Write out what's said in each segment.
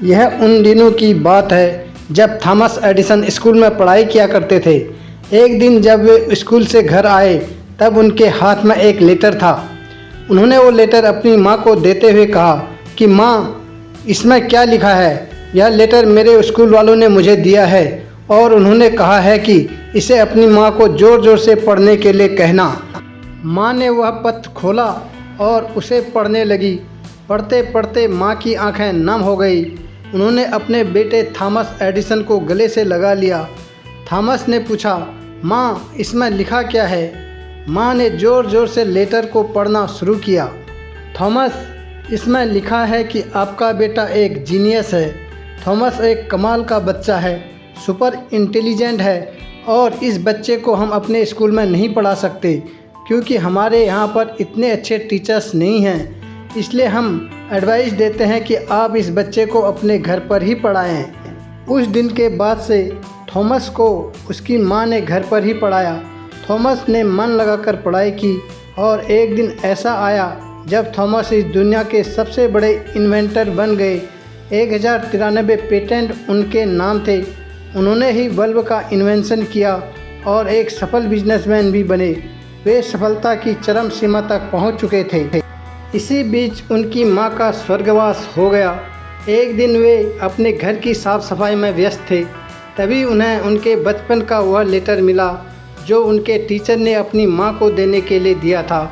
यह उन दिनों की बात है जब थॉमस एडिसन स्कूल में पढ़ाई किया करते थे। एक दिन जब वे स्कूल से घर आए तब उनके हाथ में एक लेटर था। उन्होंने वो लेटर अपनी माँ को देते हुए कहा कि माँ, इसमें क्या लिखा है? यह लेटर मेरे स्कूल वालों ने मुझे दिया है और उन्होंने कहा है कि इसे अपनी माँ को ज़ोर ज़ोर से पढ़ने के लिए कहना। माँ ने वह पत्र खोला और उसे पढ़ने लगी। पढ़ते पढ़ते माँ की आंखें नम हो गई। उन्होंने अपने बेटे थॉमस एडिसन को गले से लगा लिया। थॉमस ने पूछा, माँ, इसमें लिखा क्या है? माँ ने ज़ोर ज़ोर से लेटर को पढ़ना शुरू किया। थॉमस, इसमें लिखा है कि आपका बेटा एक जीनियस है। थॉमस एक कमाल का बच्चा है, सुपर इंटेलिजेंट है और इस बच्चे को हम अपने स्कूल में नहीं पढ़ा सकते क्योंकि हमारे यहाँ पर इतने अच्छे टीचर्स नहीं हैं। इसलिए हम एडवाइस देते हैं कि आप इस बच्चे को अपने घर पर ही पढ़ाएं। उस दिन के बाद से थॉमस को उसकी माँ ने घर पर ही पढ़ाया। थॉमस ने मन लगाकर पढ़ाई की और एक दिन ऐसा आया जब थॉमस इस दुनिया के सबसे बड़े इन्वेंटर बन गए। 1093 पेटेंट उनके नाम थे। उन्होंने ही बल्ब का इन्वेंशन किया और एक सफल बिजनेसमैन भी बने। वे सफलता की चरम सीमा तक पहुंच चुके थे। इसी बीच उनकी मां का स्वर्गवास हो गया। एक दिन वे अपने घर की साफ सफाई में व्यस्त थे, तभी उन्हें उनके बचपन का वह लेटर मिला जो उनके टीचर ने अपनी मां को देने के लिए दिया था।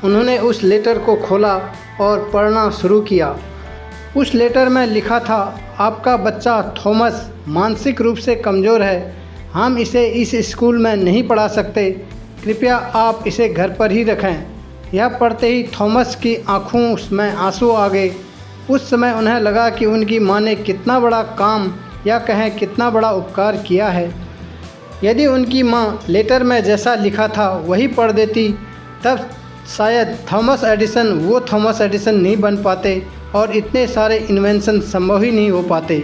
उन्होंने उस लेटर को खोला और पढ़ना शुरू किया। उस लेटर में लिखा था, आपका बच्चा थॉमस मानसिक रूप से कमज़ोर है। हम इसे इस स्कूल में नहीं पढ़ा सकते। कृपया आप इसे घर पर ही रखें। यह पढ़ते ही थॉमस की आँखों में आंसू आ गए। उस समय उन्हें लगा कि उनकी माँ ने कितना बड़ा काम या कहें कितना बड़ा उपकार किया है। यदि उनकी माँ लेटर में जैसा लिखा था वही पढ़ देती तब शायद थॉमस एडिसन वो थॉमस एडिसन नहीं बन पाते और इतने सारे इन्वेंशन संभव ही नहीं हो पाते।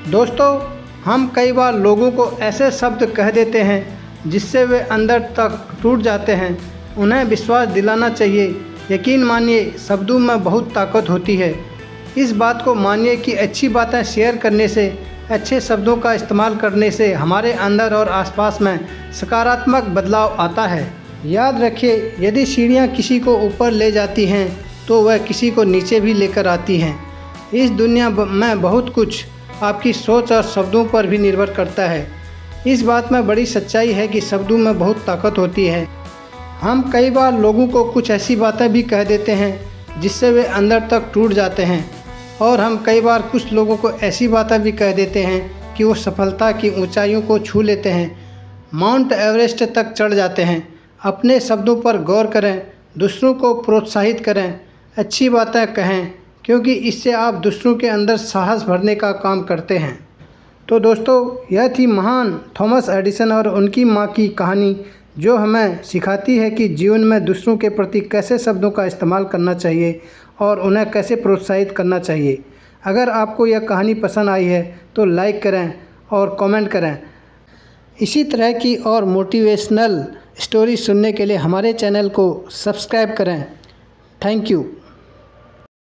दोस्तों, हम कई बार लोगों को ऐसे शब्द कह देते हैं जिससे वे अंदर तक टूट जाते हैं। उन्हें विश्वास दिलाना चाहिए। यकीन मानिए, शब्दों में बहुत ताकत होती है। इस बात को मानिए कि अच्छी बातें शेयर करने से, अच्छे शब्दों का इस्तेमाल करने से हमारे अंदर और आसपास में सकारात्मक बदलाव आता है। याद रखिए, यदि सीढ़ियाँ किसी को ऊपर ले जाती हैं तो वह किसी को नीचे भी लेकर आती हैं। इस दुनिया में बहुत कुछ आपकी सोच और शब्दों पर भी निर्भर करता है। इस बात में बड़ी सच्चाई है कि शब्दों में बहुत ताकत होती है। हम कई बार लोगों को कुछ ऐसी बातें भी कह देते हैं जिससे वे अंदर तक टूट जाते हैं और हम कई बार कुछ लोगों को ऐसी बातें भी कह देते हैं कि वो सफलता की ऊंचाइयों को छू लेते हैं, माउंट एवरेस्ट तक चढ़ जाते हैं। अपने शब्दों पर गौर करें, दूसरों को प्रोत्साहित करें, अच्छी बातें कहें, क्योंकि इससे आप दूसरों के अंदर साहस भरने का काम करते हैं। तो दोस्तों, यह थी महान थॉमस एडिसन और उनकी माँ की कहानी, जो हमें सिखाती है कि जीवन में दूसरों के प्रति कैसे शब्दों का इस्तेमाल करना चाहिए और उन्हें कैसे प्रोत्साहित करना चाहिए। अगर आपको यह कहानी पसंद आई है तो लाइक करें और कमेंट करें। इसी तरह की और मोटिवेशनल स्टोरी सुनने के लिए हमारे चैनल को सब्सक्राइब करें। Thank you.